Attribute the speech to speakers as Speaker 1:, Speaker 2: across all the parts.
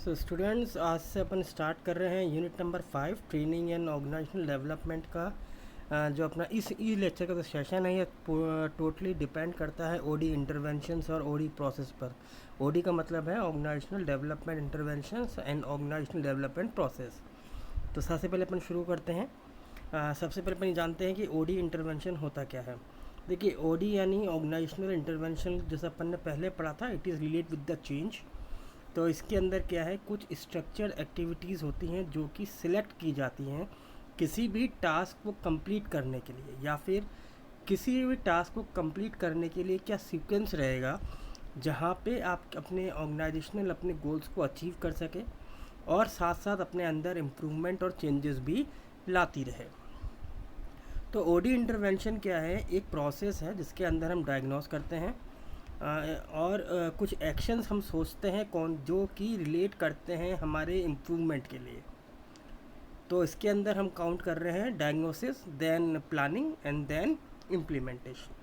Speaker 1: So students, आज से अपन start कर रहे हैं unit number 5 training and organisational development का। जो अपना इस लेक्चर का जो सेशन है ये टोटली डिपेंड करता है ओडी इंटरवेंशंस और ओडी प्रोसेस पर। ओडी का मतलब है organisational development interventions and organisational development process. तो सबसे पहले अपन शुरू करते हैं। सबसे पहले अपन ये जानते हैं कि ओडी इंटरवेंशन होता क्या है। देखिए, ओडी यानी ऑर्गेनाइजेशनल इंटरवेंशन, जैसा अपन ने पहले पढ़ा था, it is relate with the change. तो इसके अंदर क्या है, कुछ स्ट्रक्चर एक्टिविटीज़ होती हैं जो कि सिलेक्ट की जाती हैं किसी भी टास्क को कंप्लीट करने के लिए, या फिर किसी भी टास्क को कंप्लीट करने के लिए क्या सीक्वेंस रहेगा जहाँ पे आप अपने ऑर्गेनाइजेशनल अपने गोल्स को अचीव कर सके और साथ साथ अपने अंदर इम्प्रूवमेंट और चेंजेस भी लाती रहे। तो ओडी इंटरवेंशन क्या है, एक प्रोसेस है जिसके अंदर हम डायग्नोस करते हैं और कुछ एक्शंस हम सोचते हैं कौन जो कि रिलेट करते हैं हमारे इम्प्रूवमेंट के लिए। तो इसके अंदर हम काउंट कर रहे हैं diagnosis, then planning and then implementation.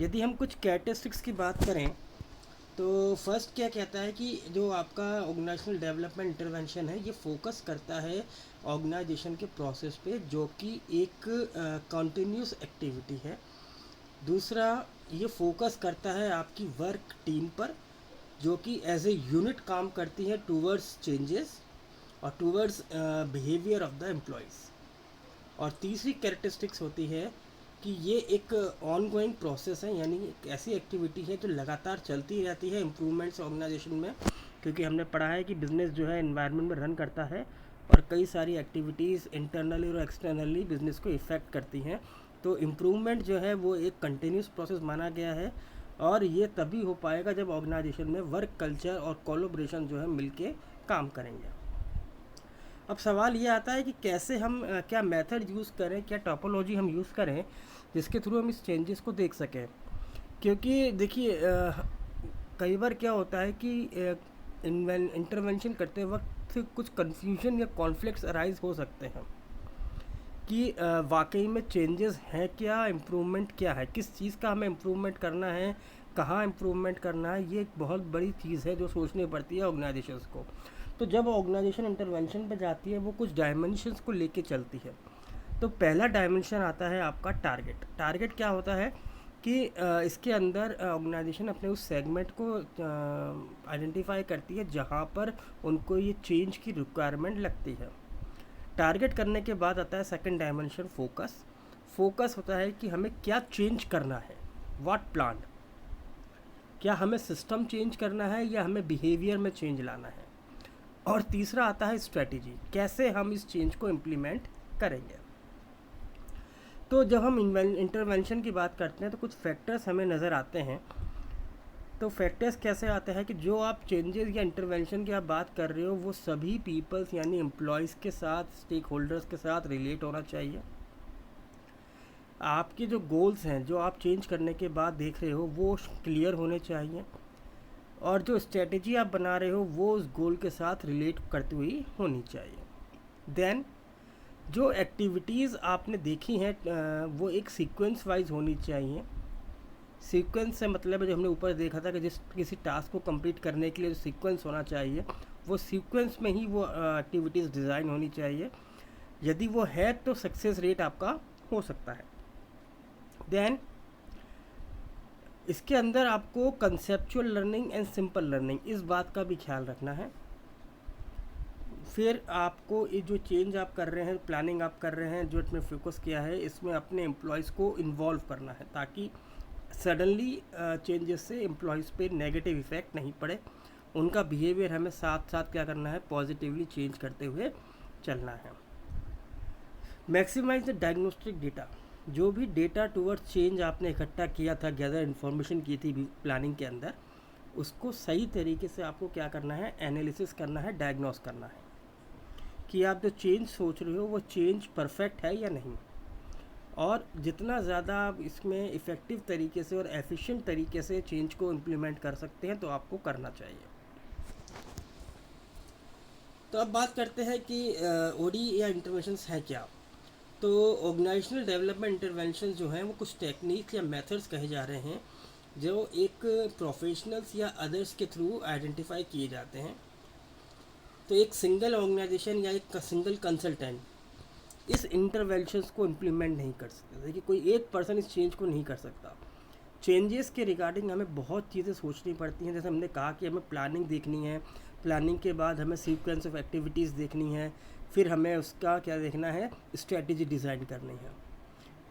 Speaker 1: यदि हम कुछ कैरेक्टरिस्टिक्स की बात करें तो फर्स्ट क्या कहता है कि जो आपका ऑर्गेनाइजेशनल डेवलपमेंट इंटरवेंशन है ये फोकस करता है ऑर्गेनाइजेशन के प्रोसेस पे, जो कि एक कंटिन्यूस एक्टिविटी है। दूसरा, ये फोकस करता है आपकी वर्क टीम पर, जो कि एज ए यूनिट काम करती है टूवर्ड्स चेंजेस और towards behaviour of the employees. और तीसरी कैरेक्टरिस्टिक्स होती है कि ये एक ऑन गोइंग प्रोसेस है, यानी एक ऐसी एक्टिविटी है जो लगातार चलती रहती है इम्प्रूवमेंट्स ऑर्गेनाइजेशन में, क्योंकि हमने पढ़ा है कि बिज़नेस जो है एनवायरनमेंट में रन करता है और कई सारी एक्टिविटीज़ इंटरनली और एक्सटर्नली बिज़नेस को इफ़ेक्ट करती हैं। तो इम्प्रूवमेंट जो है वो एक कंटिन्यूस प्रोसेस माना गया है और ये तभी हो पाएगा जब ऑर्गेनाइजेशन में वर्क कल्चर और कोलैबोरेशन जो है मिलके काम करेंगे। अब सवाल ये आता है कि कैसे हम क्या मेथड यूज़ करें, क्या टोपोलॉजी हम यूज़ करें जिसके थ्रू हम इस चेंजेस को देख सकें। क्योंकि देखिए, कई बार क्या होता है कि इंटरवेंशन करते वक्त कुछ कन्फ्यूजन या कॉन्फ्लिक्ट्स अराइज हो सकते हैं कि वाकई में चेंजेस हैं क्या, इम्प्रूवमेंट क्या है, किस चीज़ का हमें इम्प्रूवमेंट करना है, कहाँ इम्प्रूवमेंट करना है। ये एक बहुत बड़ी चीज़ है जो सोचनी पड़ती है ऑर्गेनाइजेशंस को। तो जब ऑर्गेनाइजेशन इंटरवेंशन पे जाती है वो कुछ डायमेंशंस को लेके चलती है। तो पहला डायमेंशन आता है आपका टारगेट। टारगेट क्या होता है कि इसके अंदर ऑर्गेनाइजेशन अपने उस सेगमेंट को आइडेंटिफाई करती है जहाँ पर उनको ये चेंज की रिक्वायरमेंट लगती है। टारगेट करने के बाद आता है सेकंड डायमेंशन फोकस। फोकस होता है कि हमें क्या चेंज करना है, व्हाट प्लान, क्या हमें सिस्टम चेंज करना है या हमें बिहेवियर में चेंज लाना है। और तीसरा आता है स्ट्रेटजी, कैसे हम इस चेंज को इम्प्लीमेंट करेंगे। तो जब हम इंटरवेंशन की बात करते हैं तो कुछ फैक्टर्स हमें नज़र आते हैं। तो फैक्टर्स कैसे आते हैं कि जो आप चेंजेस या इंटरवेंशन की आप बात कर रहे हो वो सभी पीपल्स यानी एम्प्लॉयज़ के साथ, स्टेक होल्डर्स के साथ रिलेट होना चाहिए। आपके जो गोल्स हैं जो आप चेंज करने के बाद देख रहे हो वो क्लियर होने चाहिए, और जो स्ट्रेटजी आप बना रहे हो वो उस गोल के साथ रिलेट करती हुई होनी चाहिए। देन जो एक्टिविटीज़ आपने देखी हैं वो एक सीक्वेंस वाइज होनी चाहिए। सीक्वेंस से मतलब है जो हमने ऊपर देखा था कि जिस किसी टास्क को कंप्लीट करने के लिए जो सीक्वेंस होना चाहिए वो सीक्वेंस में ही वो एक्टिविटीज़ डिज़ाइन होनी चाहिए। यदि वो है तो सक्सेस रेट आपका हो सकता है। देन इसके अंदर आपको conceptual learning and simple learning, इस बात का भी ख्याल रखना है। फिर आपको ये जो चेंज आप कर रहे हैं, प्लानिंग आप कर रहे हैं, जो इसमें फोकस किया है इसमें अपने एम्प्लॉयज़ को इन्वॉल्व करना है ताकि सडनली चेंजेस से एम्प्लॉयज़ पे नेगेटिव इफ़ेक्ट नहीं पड़े। उनका बिहेवियर हमें साथ साथ क्या करना है, पॉजिटिवली चेंज करते हुए चलना है। मैक्सिमाइज द डायग्नोस्टिक डेटा, जो भी डेटा टूवर्ड्स चेंज आपने इकट्ठा किया था, गैदर इन्फॉर्मेशन की थी प्लानिंग के अंदर, उसको सही तरीके से आपको क्या करना है, एनालिसिस करना है, डायग्नोस करना है कि आप जो चेंज सोच रहे हो वो चेंज परफेक्ट है या नहीं। और जितना ज़्यादा आप इसमें इफ़ेक्टिव तरीके से और एफिशिएंट तरीके से चेंज को इम्प्लीमेंट कर सकते हैं तो आपको करना चाहिए। तो अब बात करते हैं कि ओडी या इंटरवेंशंस हैं क्या। तो ऑर्गेनाइजेशनल डेवलपमेंट इंटरवेंशन जो हैं वो कुछ टेक्निक या मेथड्स कहे जा रहे हैं जो एक प्रोफेशनल्स या अदर्स के थ्रू आइडेंटिफाई किए जाते हैं। तो एक सिंगल ऑर्गेनाइजेशन या एक सिंगल कंसल्टेंट इस इंटरवेंशंस को इम्प्लीमेंट नहीं कर सकता। देखिए, कोई एक पर्सन इस चेंज को नहीं कर सकता। चेंजेस के रिगार्डिंग हमें बहुत चीज़ें सोचनी पड़ती हैं। जैसे हमने कहा कि हमें प्लानिंग देखनी है, प्लानिंग के बाद हमें सीक्वेंस ऑफ एक्टिविटीज़ देखनी है, फिर हमें उसका क्या देखना है, स्ट्रेटजी डिज़ाइन करनी है।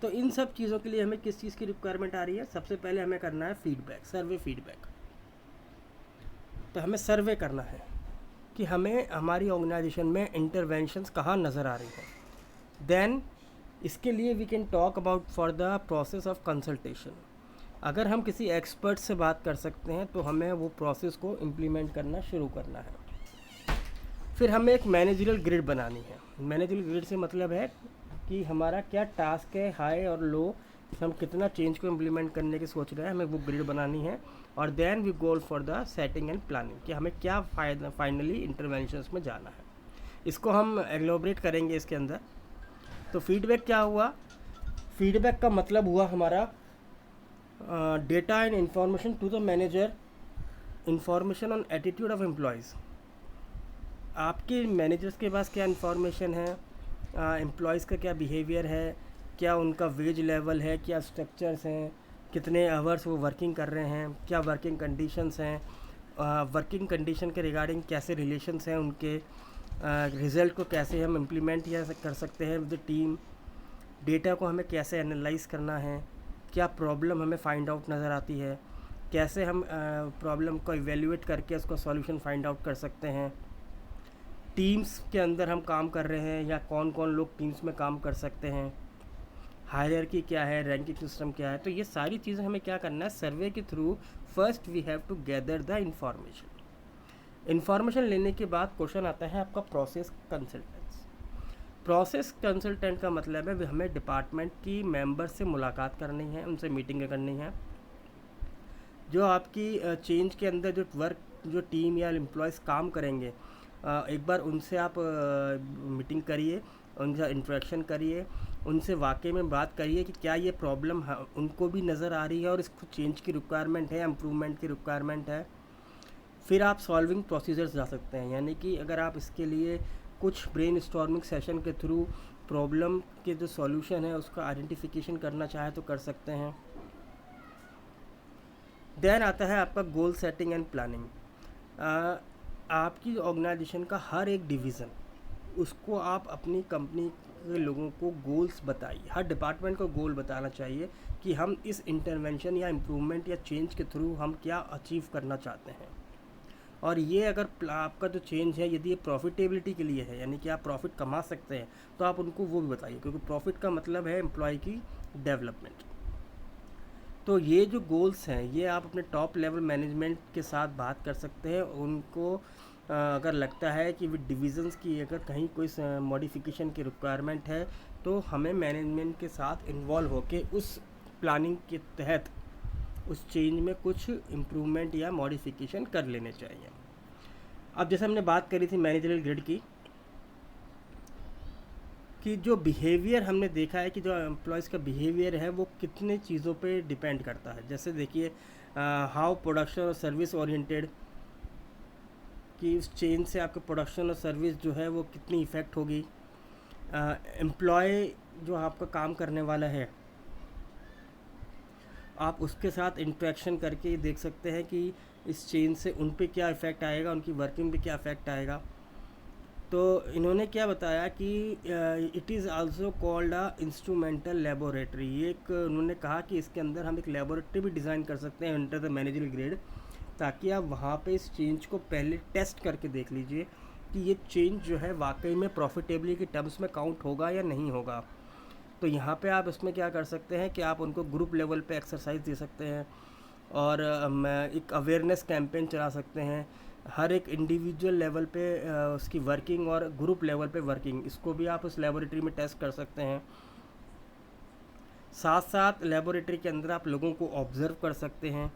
Speaker 1: तो इन सब चीज़ों के लिए हमें किस चीज़ की रिक्वायरमेंट आ रही है? सबसे पहले हमें करना है फीडबैक, सर्वे फीडबैक। तो हमें सर्वे करना है कि हमें हमारी ऑर्गेनाइजेशन में इंटरवेंशंस कहाँ नज़र आ रही हैं। देन इसके लिए we can talk about for the process of consultation. अगर हम किसी एक्सपर्ट से बात कर सकते हैं तो हमें वो प्रोसेस को इम्प्लीमेंट करना शुरू करना है। फिर हमें एक मैनेजरियल ग्रिड बनानी है। मैनेजरियल ग्रिड से मतलब है कि हमारा क्या टास्क है, हाई और लो, हम कितना चेंज को इम्प्लीमेंट करने की सोच रहे हैं, हमें वो ग्रिड बनानी है। और then we goal for the setting and planning कि हमें क्या फाइनली इंटरवेंशंस में जाना है। इसको हम एग्लोबरेट करेंगे इसके अंदर। तो फीडबैक क्या हुआ? फीडबैक का मतलब हुआ हमारा data and information to the manager, information on attitude of employees. आपके मैनेजर्स के पास क्या इन्फॉर्मेशन है, एम्प्लॉयज़ का क्या बिहेवियर है, क्या उनका वेज लेवल है, क्या स्ट्रक्चर्स हैं, कितने आवर्स वो वर्किंग कर रहे हैं, क्या वर्किंग कंडीशंस हैं, वर्किंग कंडीशन के रिगार्डिंग कैसे रिलेशंस हैं उनके, रिज़ल्ट को कैसे हम इम्प्लीमेंट या कर सकते हैं विद द टीम, डेटा को हमें कैसे एनालाइज करना है, क्या प्रॉब्लम हमें फाइंड आउट नज़र आती है, कैसे हम प्रॉब्लम को इवेल्युएट करके उसका सॉल्यूशन फाइंड आउट कर सकते हैं, टीम्स के अंदर हम काम कर रहे हैं या कौन कौन लोग टीम्स में काम कर सकते हैं, हायरार्की क्या है, रैंकिंग सिस्टम क्या है। तो ये सारी चीज़ें हमें क्या करना है, सर्वे के through first we have to gather the information लेने के बाद क्वेश्चन आता है आपका प्रोसेस कंसल्टेंट्स। प्रोसेस कंसल्टेंट का मतलब है हमें डिपार्टमेंट की मेंबर से मुलाकात करनी है, उनसे मीटिंग करनी है। जो आपकी चेंज के अंदर जो टीम या एम्प्लॉयज़ काम करेंगे, एक बार उनसे आप मीटिंग करिए, उनसे इंटरेक्शन करिए, उनसे वाकई में बात करिए कि क्या ये प्रॉब्लम उनको भी नज़र आ रही है और इसको चेंज की रिक्वायरमेंट है, इम्प्रूवमेंट की रिक्वायरमेंट है। फिर आप सॉल्विंग प्रोसीजर्स जा सकते हैं, यानी कि अगर आप इसके लिए कुछ ब्रेन स्टॉर्मिंग सेशन के थ्रू प्रॉब्लम के जो सॉल्यूशन है उसका आइडेंटिफिकेशन करना चाहे तो कर सकते हैं। देन आता है आपका गोल सेटिंग एंड प्लानिंग। आपकी ऑर्गेनाइजेशन का हर एक डिवीज़न, उसको आप अपनी कंपनी के लोगों को गोल्स बताइए। हर डिपार्टमेंट को गोल बताना चाहिए कि हम इस इंटरवेंशन या इम्प्रूवमेंट या चेंज के थ्रू हम क्या अचीव करना चाहते हैं। और ये अगर आपका जो चेंज है यदि ये प्रॉफिटेबिलिटी के लिए है, यानी कि आप प्रॉफिट कमा सकते हैं, तो आप उनको वो भी बताइए, क्योंकि प्रॉफिट का मतलब है एम्प्लॉय की डेवलपमेंट। तो ये जो गोल्स हैं ये आप अपने टॉप लेवल मैनेजमेंट के साथ बात कर सकते हैं। उनको अगर लगता है कि विद डिविज़न्स की अगर कहीं कोई मॉडिफिकेशन की रिक्वायरमेंट है तो हमें मैनेजमेंट के साथ इन्वॉल्व होकर उस प्लानिंग के तहत उस चेंज में कुछ इम्प्रूवमेंट या मॉडिफिकेशन कर लेने चाहिए। अब जैसे हमने बात करी थी मैनेजरियल ग्रिड की, कि जो बिहेवियर हमने देखा है कि जो एम्प्लॉयज़ का बिहेवियर है वो कितने चीज़ों पे डिपेंड करता है। जैसे देखिए, हाउ प्रोडक्शन और सर्विस ओरिएंटेड, कि उस चेंज से आपका प्रोडक्शन और सर्विस जो है वो कितनी इफ़ेक्ट होगी। एम्प्लॉय जो आपका काम करने वाला है, आप उसके साथ इंटरेक्शन करके देख सकते हैं कि इस चेंज से उन पे क्या इफ़ेक्ट आएगा, उनकी वर्किंग पे क्या इफ़ेक्ट आएगा। तो इन्होंने क्या बताया कि it is also called a instrumental laboratory. ये एक उन्होंने कहा कि इसके अंदर हम एक लेबोरेटरी भी डिज़ाइन कर सकते हैं अंडर द मैनेजरियल ग्रेड, ताकि आप वहाँ पे इस चेंज को पहले टेस्ट करके देख लीजिए कि ये चेंज जो है वाकई में प्रॉफिटेबली के टर्म्स में काउंट होगा या नहीं होगा। तो यहाँ पे आप इसमें क्या कर सकते हैं कि आप उनको ग्रुप लेवल पे एक्सरसाइज दे सकते हैं और एक अवेयरनेस कैंपेन चला सकते हैं। हर एक इंडिविजुअल लेवल पे उसकी वर्किंग और ग्रुप लेवल पे वर्किंग, इसको भी आप उस लेबोरेटरी में टेस्ट कर सकते हैं। साथ साथ लेबोरेटरी के अंदर आप लोगों को ऑब्ज़र्व कर सकते हैं।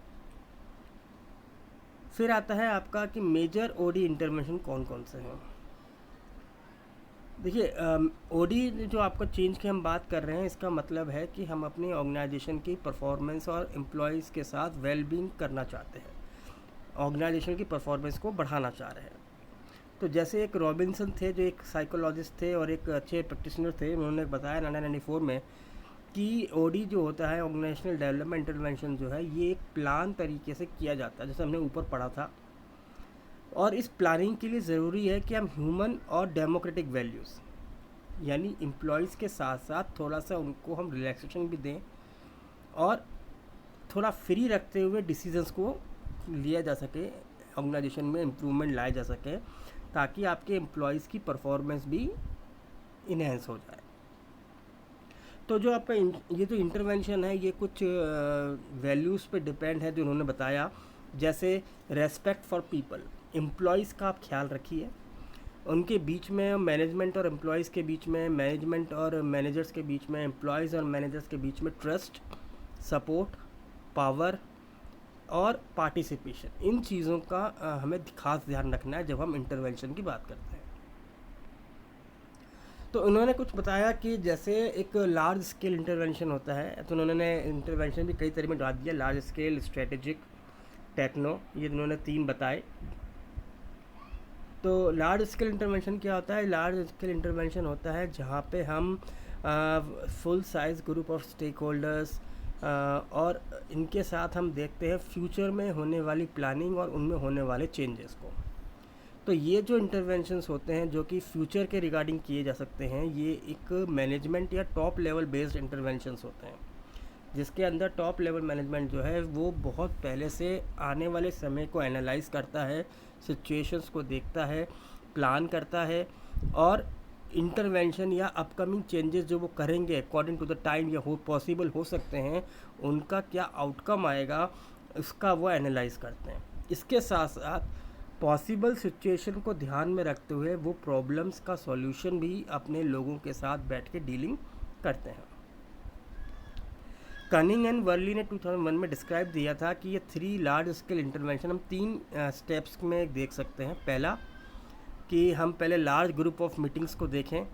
Speaker 1: फिर आता है आपका कि मेजर ओडी इंटरवेंशन कौन कौन से हैं। देखिए, ओडी जो आपका चेंज की हम बात कर रहे हैं, इसका मतलब है कि हम अपनी ऑर्गेनाइजेशन की परफॉर्मेंस और एम्प्लॉयज़ के साथ वेलबींग करना चाहते हैं, ऑर्गेनाइजेशन की परफॉर्मेंस को बढ़ाना चाह रहे हैं। तो जैसे एक रॉबिन्सन थे जो एक साइकोलॉजिस्ट थे और एक अच्छे प्रैक्टिशनर थे, उन्होंने बताया 1994 में कि ओडी जो होता है, ऑर्गेनाइजेशनल डेवलपमेंट इंटरवेंशन जो है, ये एक प्लान तरीके से किया जाता है, जैसे हमने ऊपर पढ़ा था। और इस प्लानिंग के लिए ज़रूरी है कि हम ह्यूमन और डेमोक्रेटिक वैल्यूज़, यानी एम्प्लॉयज़ के साथ साथ थोड़ा सा उनको हम रिलैक्सेशन भी दें और थोड़ा फ्री रखते हुए डिसीजंस को लिया जा सके, ऑर्गेनाइजेशन में इम्प्रूवमेंट लाया जा सके, ताकि आपके एम्प्लॉयज़ की परफॉर्मेंस भी इन्हेंस हो जाए। तो जो आपका ये जो इंटरवेंशन है, ये कुछ वैल्यूज़ पे डिपेंड है जो उन्होंने बताया, जैसे रेस्पेक्ट फॉर पीपल, एम्प्लॉयज़ का आप ख्याल रखिए, उनके बीच में मैनेजमेंट और एम्प्लॉयज़ के बीच में, मैनेजमेंट और मैनेजर्स के बीच में, एम्प्लॉयज़ और मैनेजर्स के बीच में ट्रस्ट, सपोर्ट, पावर और पार्टिसिपेशन, इन चीज़ों का हमें खास ध्यान रखना है जब हम इंटरवेंशन की बात करते हैं। तो उन्होंने कुछ बताया कि जैसे एक लार्ज स्केल इंटरवेंशन होता है, तो उन्होंने इंटरवेंशन भी कई तरह में डाल दिया, लार्ज स्केल, स्ट्रेटेजिक, टेक्नो, ये उन्होंने 3 बताए। तो लार्ज स्केल इंटरवेंशन क्या होता है? लार्ज स्केल इंटरवेंशन होता है जहाँ पे हम full size group of stakeholders और इनके साथ हम देखते हैं फ्यूचर में होने वाली प्लानिंग और उनमें होने वाले चेंजेस को। तो ये जो इंटरवेंशंस होते हैं जो कि फ्यूचर के रिगार्डिंग किए जा सकते हैं, ये एक मैनेजमेंट या टॉप लेवल बेस्ड इंटरवेंशंस होते हैं, जिसके अंदर टॉप लेवल मैनेजमेंट जो है वो बहुत पहले से आने वाले समय को एनालाइज करता है, सिचुएशंस को देखता है, प्लान करता है और इंटरवेंशन या अपकमिंग चेंजेस जो वो करेंगे अकॉर्डिंग टू द टाइम या हो पॉसिबल हो सकते हैं, उनका क्या आउटकम आएगा, उसका वो एनालाइज करते हैं। इसके साथ साथ पॉसिबल सिचुएशन को ध्यान में रखते हुए वो प्रॉब्लम्स का सॉल्यूशन भी अपने लोगों के साथ बैठ के डीलिंग करते हैं। कनिंग एंड वर्ली ने 2001 में डिस्क्राइब दिया था कि ये 3 लार्ज स्केल इंटरवेंशन हम 3 स्टेप्स में देख सकते हैं। पहला कि हम पहले लार्ज ग्रुप ऑफ मीटिंग्स को देखें,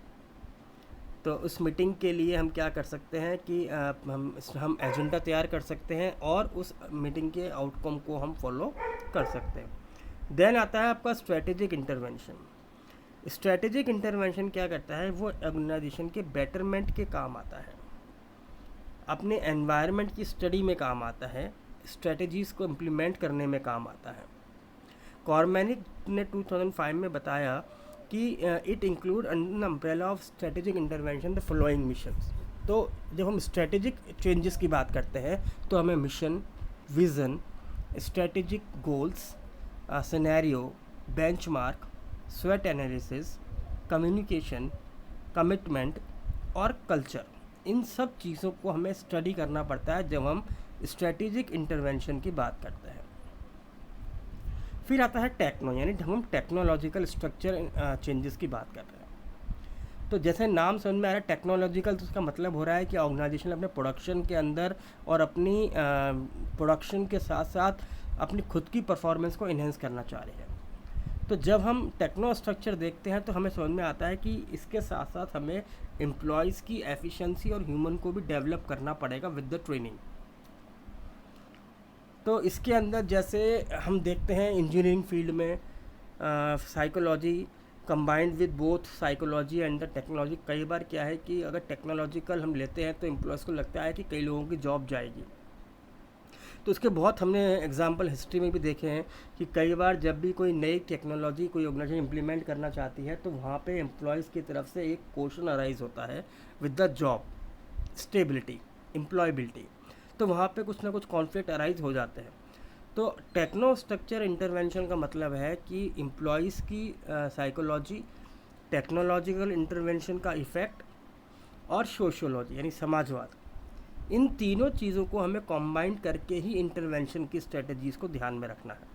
Speaker 1: तो उस मीटिंग के लिए हम क्या कर सकते हैं कि हम एजेंडा तैयार कर सकते हैं और उस मीटिंग के आउटकम को हम फॉलो कर सकते हैं। देन आता है आपका स्ट्रेटेजिक इंटरवेंशन। स्ट्रेटेजिक इंटरवेंशन क्या करता है? वो ऑर्गेनाइजेशन के बेटरमेंट के काम आता है, अपने एनवायरनमेंट की स्टडी में काम आता है, स्ट्रेटजीज़ को इम्प्लीमेंट करने में काम आता है। कॉर्मेनिक ने 2005 में बताया कि it include under umbrella of strategic intervention the following missions. तो जब हम स्ट्रेटेजिक चेंजेस की बात करते हैं तो हमें mission, vision, strategic goals, scenario, benchmark, sweat analysis, communication, commitment और कल्चर, इन सब चीज़ों को हमें स्टडी करना पड़ता है जब हम स्ट्रेटेजिक इंटरवेंशन की बात करते हैं। फिर आता है टेक्नो, यानी जब हम टेक्नोलॉजिकल स्ट्रक्चर चेंजेस की बात कर रहे हैं। तो जैसे नाम समझ में आ रहा है टेक्नोलॉजिकल, तो उसका मतलब हो रहा है कि ऑर्गेनाइजेशन अपने प्रोडक्शन के अंदर और अपनी प्रोडक्शन के साथ साथ अपनी खुद की परफॉर्मेंस को इन्हेंस करना चाह रही है। तो जब हम टेक्नो स्ट्रक्चर देखते हैं तो हमें समझ में आता है कि इसके साथ साथ हमें एम्प्लॉयज़ की एफिशिएंसी और ह्यूमन को भी डेवलप करना पड़ेगा विद द ट्रेनिंग। तो इसके अंदर जैसे हम देखते हैं इंजीनियरिंग फील्ड में psychology combined with both psychology and the technology, कई बार क्या है कि अगर टेक्नोलॉजिकल हम लेते हैं तो एम्प्लॉयज़ को लगता है कि कई लोगों की जॉब जाएगी। तो इसके बहुत हमने एग्जांपल हिस्ट्री में भी देखे हैं कि कई बार जब भी कोई नई टेक्नोलॉजी कोई ऑर्गेनाइजेशन इंप्लीमेंट करना चाहती है तो वहाँ पे एम्प्लॉयज़ की तरफ से एक क्वेश्चन अराइज होता है with the job stability, employability, तो वहाँ पे कुछ ना कुछ कॉन्फ्लिक्ट अराइज हो जाते हैं। तो टेक्नो स्ट्रक्चर इंटरवेंशन का मतलब है कि एम्प्लॉयज़ की साइकोलॉजी, टेक्नोलॉजिकल इंटरवेंशन का इफ़ेक्ट और सोशियोलॉजी यानी समाजवाद, इन तीनों चीज़ों को हमें कॉम्बाइन करके ही इंटरवेंशन की स्ट्रेटजीज़ को ध्यान में रखना है।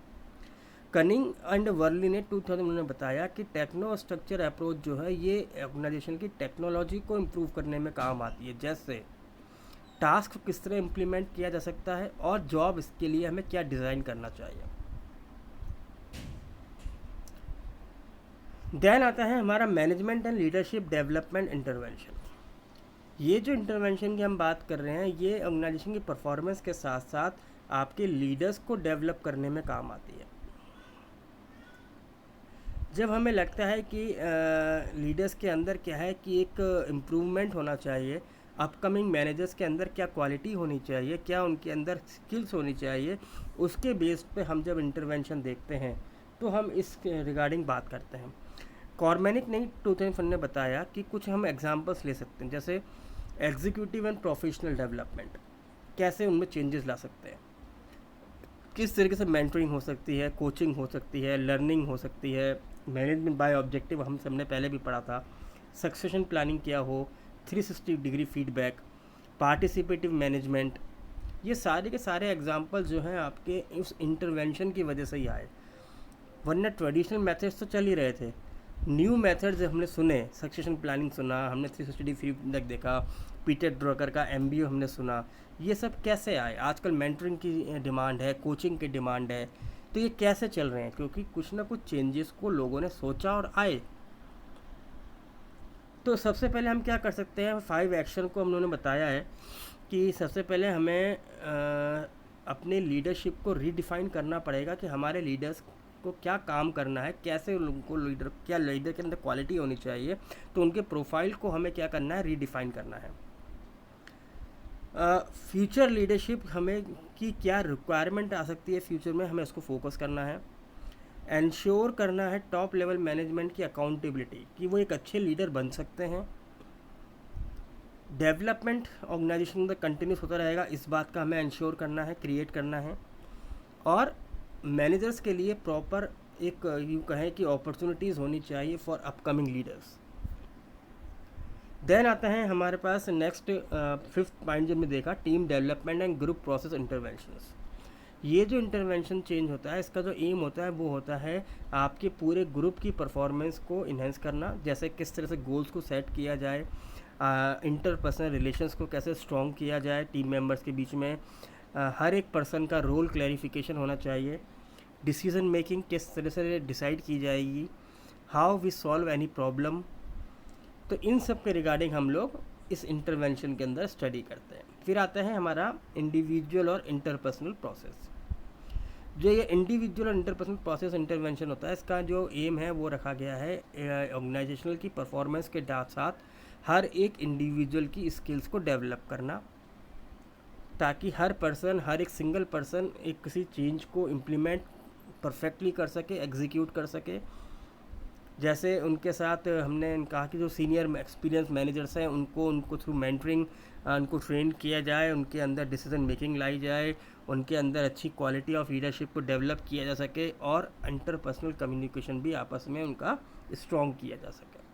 Speaker 1: कनिंग एंड वर्ली ने 2000 में बताया कि टेक्नो स्ट्रक्चर अप्रोच जो है ये ऑर्गेनाइजेशन की टेक्नोलॉजी को इम्प्रूव करने में काम आती है, जैसे टास्क किस तरह इम्प्लीमेंट किया जा सकता है और जॉब इसके लिए हमें क्या डिज़ाइन करना चाहिए। देन आता है हमारा management and leadership development intervention. ये जो इंटरवेंशन की हम बात कर रहे हैं, ये ऑर्गेनाइजेशन की परफॉर्मेंस के साथ साथ आपके लीडर्स को डेवलप करने में काम आती है। जब हमें लगता है कि लीडर्स के अंदर क्या है कि एक इम्प्रूवमेंट होना चाहिए, अपकमिंग मैनेजर्स के अंदर क्या क्वालिटी होनी चाहिए, क्या उनके अंदर स्किल्स होनी चाहिए, उसके बेस पे हम जब इंटरवेंशन देखते हैं तो हम इस रिगार्डिंग बात करते हैं। कॉर्मेनिक ने 2001 ने बताया कि कुछ हम एग्जांपल्स ले सकते हैं, जैसे एग्जीक्यूटिव एंड प्रोफेशनल डेवलपमेंट, कैसे उनमें चेंजेस ला सकते हैं, किस तरीके से मेंटरिंग हो सकती है, कोचिंग हो सकती है, लर्निंग हो सकती है, मैनेजमेंट बाय ऑब्जेक्टिव हम सबने पहले भी पढ़ा था, सक्सेशन प्लानिंग क्या हो, 360 डिग्री फीडबैक, पार्टिसिपेटिव मैनेजमेंट। ये सारे के सारे एग्जांपल जो हैं आपके उस इंटरवेंशन की वजह से ही आए, वरना ट्रेडिशनल मेथड्स तो चल ही रहे थे। न्यू मेथड्स हमने सुने, सक्सेशन प्लानिंग सुना हमने, 360 डिग्री फीडबैक देखा, पीटर ड्रकर का MBO हमने सुना। ये सब कैसे आए? आजकल मेंटरिंग की डिमांड है, कोचिंग की डिमांड है, तो ये कैसे चल रहे हैं? क्योंकि कुछ ना कुछ चेंजेस को लोगों ने सोचा और आए। तो सबसे पहले हम क्या कर सकते हैं, 5 एक्शन को हम लोगों ने बताया है कि सबसे पहले हमें अपने लीडरशिप को रीडिफाइन करना पड़ेगा कि हमारे लीडर्स को क्या काम करना है, कैसे उनको लीडर, क्या लीडर के अंदर क्वालिटी होनी चाहिए, तो उनके प्रोफाइल को हमें क्या करना है, रीडिफाइन करना है। फ्यूचर लीडरशिप हमें की क्या रिक्वायरमेंट आ सकती है फ्यूचर में, हमें उसको फोकस करना है। एंश्योर करना है टॉप लेवल मैनेजमेंट की अकाउंटेबिलिटी, कि वो एक अच्छे लीडर बन सकते हैं। डेवलपमेंट ऑर्गेनाइजेशन में कंटिन्यूस होता रहेगा, इस बात का हमें इंश्योर करना है, क्रिएट करना है। और मैनेजर्स के लिए प्रॉपर एक यूँ कहें कि अपॉर्चुनिटीज़ होनी चाहिए फॉर अपकमिंग लीडर्स। देन आता है हमारे पास नेक्स्ट 5th पॉइंट जो हमने देखा, team development and group process interventions. ये जो इंटरवेंशन चेंज होता है, इसका जो एम होता है वो होता है आपके पूरे ग्रुप की परफॉर्मेंस को इन्हेंस करना, जैसे किस तरह से गोल्स को सेट किया जाए, इंटरपर्सनल रिलेशंस को कैसे स्ट्रॉन्ग किया जाए टीम मेंबर्स के बीच में, हर एक पर्सन का रोल क्लैरिफिकेशन होना चाहिए, डिसीजन मेकिंग किस तरह से डिसाइड की जाएगी, how we solve any problem. तो इन सब के रिगार्डिंग हम लोग इस इंटरवेंशन के अंदर स्टडी करते हैं। फिर आता है हमारा इंडिविजुअल और इंटरपर्सनल प्रोसेस। जो ये इंडिविजुअल और इंटरपर्सनल प्रोसेस इंटरवेंशन होता है, इसका जो एम है वो रखा गया है ऑर्गेनाइजेशनल की परफॉर्मेंस के साथ हर एक इंडिविजुअल की स्किल्स को डेवलप करना, ताकि हर पर्सन, हर एक सिंगल पर्सन एक किसी चेंज को इम्प्लीमेंट परफेक्टली कर सके, एग्जीक्यूट कर सके। जैसे उनके साथ हमने कहा कि जो सीनियर एक्सपीरियंस मैनेजर्स हैं उनको थ्रू मेंटरिंग उनको ट्रेन किया जाए, उनके अंदर डिसीजन मेकिंग लाई जाए, उनके अंदर अच्छी क्वालिटी ऑफ लीडरशिप को डेवलप किया जा सके, और इंटरपर्सनल कम्युनिकेशन भी आपस में उनका स्ट्रॉन्ग किया जा सके।